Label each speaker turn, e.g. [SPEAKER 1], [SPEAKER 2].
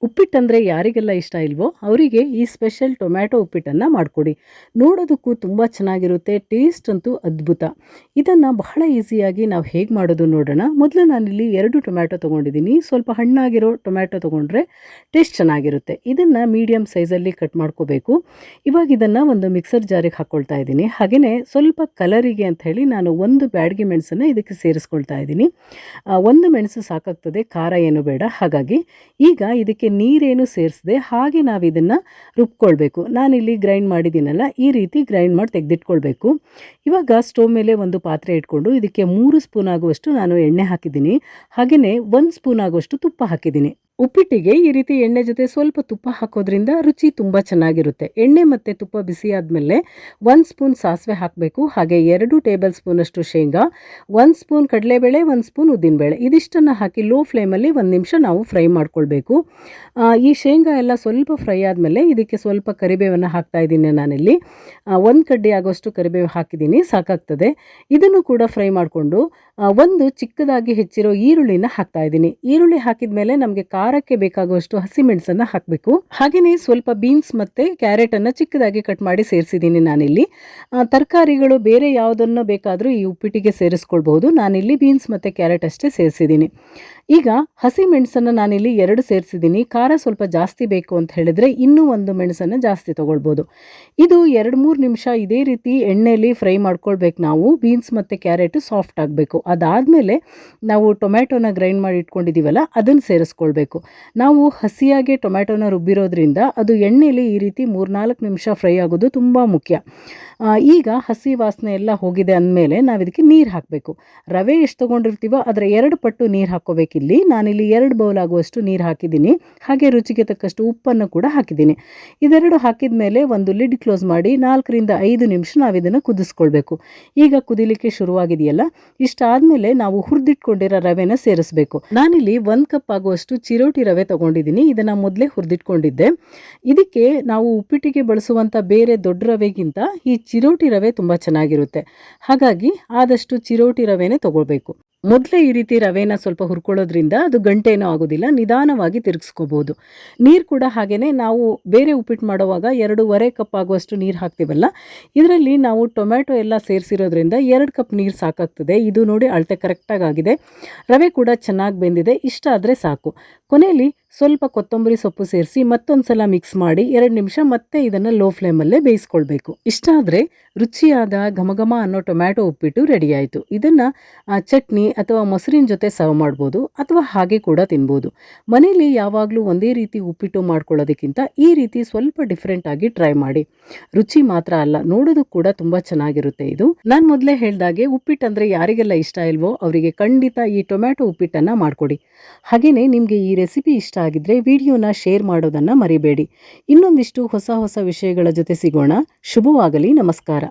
[SPEAKER 1] ಉಪ್ಪಿಟ್ಟಂದರೆ ಯಾರಿಗೆಲ್ಲ ಇಷ್ಟ ಇಲ್ವೋ ಅವರಿಗೆ ಈ ಸ್ಪೆಷಲ್ ಟೊಮ್ಯಾಟೊ ಉಪ್ಪಿಟ್ಟನ್ನು ಮಾಡಿಕೊಡಿ. ನೋಡೋದಕ್ಕೂ ತುಂಬ ಚೆನ್ನಾಗಿರುತ್ತೆ, ಟೇಸ್ಟ್ ಅಂತೂ ಅದ್ಭುತ. ಇದನ್ನು ಬಹಳ ಈಸಿಯಾಗಿ ನಾವು ಹೇಗೆ ಮಾಡೋದು ನೋಡೋಣ. ಮೊದಲು ನಾನಿಲ್ಲಿ 2 ಟೊಮ್ಯಾಟೊ ತೊಗೊಂಡಿದ್ದೀನಿ. ಸ್ವಲ್ಪ ಹಣ್ಣಾಗಿರೋ ಟೊಮ್ಯಾಟೊ ತೊಗೊಂಡ್ರೆ ಟೇಸ್ಟ್ ಚೆನ್ನಾಗಿರುತ್ತೆ. ಇದನ್ನು ಮೀಡಿಯಮ್ ಸೈಜಲ್ಲಿ ಕಟ್ ಮಾಡ್ಕೋಬೇಕು. ಇವಾಗ ಇದನ್ನು ಒಂದು ಮಿಕ್ಸರ್ ಜಾರಿಗೆ ಹಾಕ್ಕೊಳ್ತಾ ಇದ್ದೀನಿ. ಹಾಗೆಯೇ ಸ್ವಲ್ಪ ಕಲರಿಗೆ ಅಂತ ಹೇಳಿ ನಾನು 1 ಬ್ಯಾಡಗಿ ಮೆಣಸನ್ನು ಇದಕ್ಕೆ ಸೇರಿಸ್ಕೊಳ್ತಾ ಇದ್ದೀನಿ. 1 ಮೆಣಸು ಸಾಕಾಗ್ತದೆ, ಖಾರ ಏನು ಬೇಡ. ಹಾಗಾಗಿ ಈಗ ಇದಕ್ಕೆ ನೀರೇನು ಸೇರಿಸದೆ ಹಾಗೆ ನಾವು ಇದನ್ನು ರುಬ್ಕೊಳ್ಬೇಕು. ನಾನಿಲ್ಲಿ ಗ್ರೈಂಡ್ ಮಾಡಿದ್ದೀನಲ್ಲ, ಈ ರೀತಿ ಗ್ರೈಂಡ್ ಮಾಡಿ ತೆಗೆದಿಟ್ಕೊಳ್ಬೇಕು. ಇವಾಗ ಸ್ಟೋವ್ ಮೇಲೆ ಒಂದು ಪಾತ್ರೆ ಇಟ್ಕೊಂಡು ಇದಕ್ಕೆ 3 ಸ್ಪೂನ್ ಆಗುವಷ್ಟು ನಾನು ಎಣ್ಣೆ ಹಾಕಿದ್ದೀನಿ. ಹಾಗೆಯೇ 1 ಸ್ಪೂನ್ ಆಗುವಷ್ಟು ತುಪ್ಪ ಹಾಕಿದ್ದೀನಿ. ಉಪ್ಪಿಟ್ಟಿಗೆ ಈ ರೀತಿ ಎಣ್ಣೆ ಜೊತೆ ಸ್ವಲ್ಪ ತುಪ್ಪ ಹಾಕೋದ್ರಿಂದ ರುಚಿ ತುಂಬ ಚೆನ್ನಾಗಿರುತ್ತೆ. ಎಣ್ಣೆ ಮತ್ತು ತುಪ್ಪ ಬಿಸಿ ಆದಮೇಲೆ 1 ಸ್ಪೂನ್ ಸಾಸಿವೆ ಹಾಕಬೇಕು. ಹಾಗೆ 2 ಟೇಬಲ್ ಸ್ಪೂನಷ್ಟು ಶೇಂಗಾ, 1 ಸ್ಪೂನ್ ಕಡಲೆಬೇಳೆ, 1 ಸ್ಪೂನ್ ಉದ್ದಿನಬೇಳೆ, ಇದಿಷ್ಟನ್ನು ಹಾಕಿ ಲೋ ಫ್ಲೇಮಲ್ಲಿ 1 ನಿಮಿಷ ನಾವು ಫ್ರೈ ಮಾಡ್ಕೊಳ್ಬೇಕು. ಈ ಶೇಂಗಾ ಎಲ್ಲ ಸ್ವಲ್ಪ ಫ್ರೈ ಆದಮೇಲೆ ಇದಕ್ಕೆ ಸ್ವಲ್ಪ ಕರಿಬೇವನ್ನು ಹಾಕ್ತಾ ಇದ್ದೀನಿ. ನಾನಿಲ್ಲಿ 1 ಕಡ್ಡಿ ಆಗೋಷ್ಟು ಕರಿಬೇವು ಹಾಕಿದ್ದೀನಿ, ಸಾಕಾಗ್ತದೆ. ಇದನ್ನು ಕೂಡ ಫ್ರೈ ಮಾಡಿಕೊಂಡು ಒಂದು ಚಿಕ್ಕದಾಗಿ ಹೆಚ್ಚಿರೋ ಈರುಳ್ಳಿನ ಹಾಕ್ತಾ ಇದ್ದೀನಿ. ಈರುಳ್ಳಿ ಹಾಕಿದ ಮೇಲೆ ನಮಗೆ ಖಾರಕ್ಕೆ ಬೇಕಾಗುವಷ್ಟು ಹಸಿಮೆಣಸನ್ನು ಹಾಕಬೇಕು. ಹಾಗೆಯೇ ಸ್ವಲ್ಪ ಬೀನ್ಸ್ ಮತ್ತು ಕ್ಯಾರೆಟನ್ನು ಚಿಕ್ಕದಾಗಿ ಕಟ್ ಮಾಡಿ ಸೇರಿಸಿದ್ದೀನಿ ನಾನಿಲ್ಲಿ. ತರಕಾರಿಗಳು ಬೇರೆ ಯಾವುದನ್ನು ಬೇಕಾದರೂ ಈ ಉಪ್ಪಿಟ್ಟಿಗೆ ಸೇರಿಸ್ಕೊಳ್ಬಹುದು. ನಾನಿಲ್ಲಿ ಬೀನ್ಸ್ ಮತ್ತು ಕ್ಯಾರೆಟ್ ಅಷ್ಟೇ ಸೇರಿಸಿದ್ದೀನಿ. ಈಗ ಹಸಿಮೆಣಸನ್ನು ನಾನಿಲ್ಲಿ 2 ಸೇರಿಸಿದ್ದೀನಿ. ಖಾರ ಸ್ವಲ್ಪ ಜಾಸ್ತಿ ಬೇಕು ಅಂತ ಹೇಳಿದರೆ ಇನ್ನೂ 1 ಮೆಣಸನ್ನು ಜಾಸ್ತಿ ತೊಗೊಳ್ಬೋದು. ಇದು 2-3 ನಿಮಿಷ ಇದೇ ರೀತಿ ಎಣ್ಣೆಯಲ್ಲಿ ಫ್ರೈ ಮಾಡ್ಕೊಳ್ಬೇಕು ನಾವು. ಬೀನ್ಸ್ ಮತ್ತು ಕ್ಯಾರೆಟ್ ಸಾಫ್ಟ್ ಆಗಬೇಕು. ಅದಾದಮೇಲೆ ನಾವು ಟೊಮ್ಯಾಟೊನ ಗ್ರೈಂಡ್ ಮಾಡಿ ಇಟ್ಕೊಂಡಿದ್ದೀವಲ್ಲ, ಅದನ್ನು ಸೇರಿಸ್ಕೊಳ್ಬೇಕು. ನಾವು ಹಸಿಯಾಗಿ ಟೊಮ್ಯಾಟೊನ ರುಬ್ಬಿರೋದ್ರಿಂದ ಅದು ಎಣ್ಣೆಯಲ್ಲಿ ಈ ರೀತಿ 3-4 ನಿಮಿಷ ಫ್ರೈ ಆಗೋದು ತುಂಬ ಮುಖ್ಯ. ಈಗ ಹಸಿ ವಾಸನೆ ಎಲ್ಲ ಹೋಗಿದೆ ಅಂದಮೇಲೆ ನಾವು ಇದಕ್ಕೆ ನೀರು ಹಾಕಬೇಕು. ರವೆ ಎಷ್ಟು ತೊಗೊಂಡಿರ್ತೀವೋ ಅದರ 2 ಪಟ್ಟು ನೀರು ಹಾಕ್ಕೋಬೇಕಿಲ್ಲಿ. ನಾನಿಲ್ಲಿ 2 ಬೌಲ್ ಆಗುವಷ್ಟು ನೀರು ಹಾಕಿದ್ದೀನಿ. ಹಾಗೆ ರುಚಿಗೆ ತಕ್ಕಷ್ಟು ಉಪ್ಪನ್ನು ಕೂಡ ಹಾಕಿದ್ದೀನಿ. ಇದೆರಡು ಹಾಕಿದ ಮೇಲೆ ಒಂದು ಲಿಡ್ ಕ್ಲೋಸ್ ಮಾಡಿ 4-5 ನಿಮಿಷ ನಾವು ಇದನ್ನು ಕುದಿಸ್ಕೊಳ್ಬೇಕು. ಈಗ ಕುದಿಲಿಕ್ಕೆ ಶುರುವಾಗಿದೆಯಲ್ಲ, ಇಷ್ಟಾದಮೇಲೆ ನಾವು ಹುರಿದಿಟ್ಕೊಂಡಿರೋ ರವೆನ ಸೇರಿಸಬೇಕು. ನಾನಿಲ್ಲಿ 1 ಕಪ್ ಆಗುವಷ್ಟು ಚಿರೋಟಿ ರವೆ ತೊಗೊಂಡಿದ್ದೀನಿ. ಇದನ್ನು ಮೊದಲೇ ಹುರಿದಿಟ್ಕೊಂಡಿದ್ದೆ. ಇದಕ್ಕೆ ನಾವು ಉಪ್ಪಿಟ್ಟಿಗೆ ಬಳಸುವಂಥ ಬೇರೆ ದೊಡ್ಡ ರವೆಗಿಂತ ಈ ಚಿರೋಟಿ ರವೆ ತುಂಬ ಚೆನ್ನಾಗಿರುತ್ತೆ. ಹಾಗಾಗಿ ಆದಷ್ಟು ಚಿರೋಟಿ ರವೆನೇ ತೊಗೊಳ್ಬೇಕು. ಮೊದಲೇ ಈ ರೀತಿ ರವೆನ ಸ್ವಲ್ಪ ಹುರ್ಕೊಳ್ಳೋದ್ರಿಂದ ಅದು ಗಂಟೇನೂ ಆಗೋದಿಲ್ಲ, ನಿಧಾನವಾಗಿ ತಿರುಗಿಸ್ಕೋಬೋದು. ನೀರು ಕೂಡ ಹಾಗೆಯೇ ನಾವು ಬೇರೆ ಉಪ್ಪಿಟ್ಟು ಮಾಡುವಾಗ 2.5 ಕಪ್ ಆಗುವಷ್ಟು ನೀರು ಹಾಕ್ತೀವಲ್ಲ, ಇದರಲ್ಲಿ ನಾವು ಟೊಮ್ಯಾಟೊ ಎಲ್ಲ ಸೇರಿಸಿರೋದ್ರಿಂದ 2 ಕಪ್ ನೀರು ಸಾಕಾಗ್ತದೆ. ಇದು ನೋಡಿ ಅಳತೆ ಕರೆಕ್ಟಾಗಿ ಆಗಿದೆ. ರವೆ ಕೂಡ ಚೆನ್ನಾಗಿ ಬೆಂದಿದೆ. ಇಷ್ಟ ಆದರೆ ಸಾಕು. ಕೊನೆಯಲ್ಲಿ ಸ್ವಲ್ಪ ಕೊತ್ತಂಬರಿ ಸೊಪ್ಪು ಸೇರಿಸಿ ಮತ್ತೊಂದು ಸಲ ಮಿಕ್ಸ್ ಮಾಡಿ 2 ನಿಮಿಷ ಮತ್ತೆ ಇದನ್ನು ಲೋ ಫ್ಲೇಮಲ್ಲೇ ಬೇಯಿಸ್ಕೊಳ್ಬೇಕು. ಇಷ್ಟ ಆದರೆ ರುಚಿಯಾದ ಘಮಘಮ ಅನ್ನೋ ಟೊಮ್ಯಾಟೊ ಉಪ್ಪಿಟ್ಟು ರೆಡಿ ಆಯಿತು. ಇದನ್ನು ಚಟ್ನಿ ಅಥವಾ ಮೊಸರಿನ ಜೊತೆ ಸರ್ವ್ ಮಾಡ್ಬೋದು, ಅಥವಾ ಹಾಗೆ ಕೂಡ ತಿನ್ಬೋದು. ಮನೇಲಿ ಯಾವಾಗಲೂ ಒಂದೇ ರೀತಿ ಉಪ್ಪಿಟ್ಟು ಮಾಡ್ಕೊಳ್ಳೋದಕ್ಕಿಂತ ಈ ರೀತಿ ಸ್ವಲ್ಪ ಡಿಫ್ರೆಂಟ್ ಆಗಿ ಟ್ರೈ ಮಾಡಿ. ರುಚಿ ಮಾತ್ರ ಅಲ್ಲ, ನೋಡೋದಕ್ಕೆ ಕೂಡ ತುಂಬ ಚೆನ್ನಾಗಿರುತ್ತೆ ಇದು. ನಾನು ಮೊದಲೇ ಹೇಳ್ದಾಗೆ ಉಪ್ಪಿಟ್ಟು ಅಂದರೆ ಯಾರಿಗೆಲ್ಲ ಇಷ್ಟ ಇಲ್ವೋ ಅವರಿಗೆ ಖಂಡಿತ ಈ ಟೊಮ್ಯಾಟೊ ಉಪ್ಪಿಟ್ಟನ್ನು ಮಾಡಿಕೊಡಿ. ಹಾಗೆಯೇ ನಿಮಗೆ ಈ ರೆಸಿಪಿ ಇಷ್ಟ ಆಗಿದ್ರೆ ವಿಡಿಯೋನ ಶೇರ್ ಮಾಡೋದನ್ನು ಮರಿಬೇಡಿ. ಇನ್ನೊಂದಿಷ್ಟು ಹೊಸ ಹೊಸ ವಿಷಯಗಳ ಜೊತೆ ಸಿಗೋಣ. ಶುಭವಾಗಲಿ. ನಮಸ್ಕಾರ.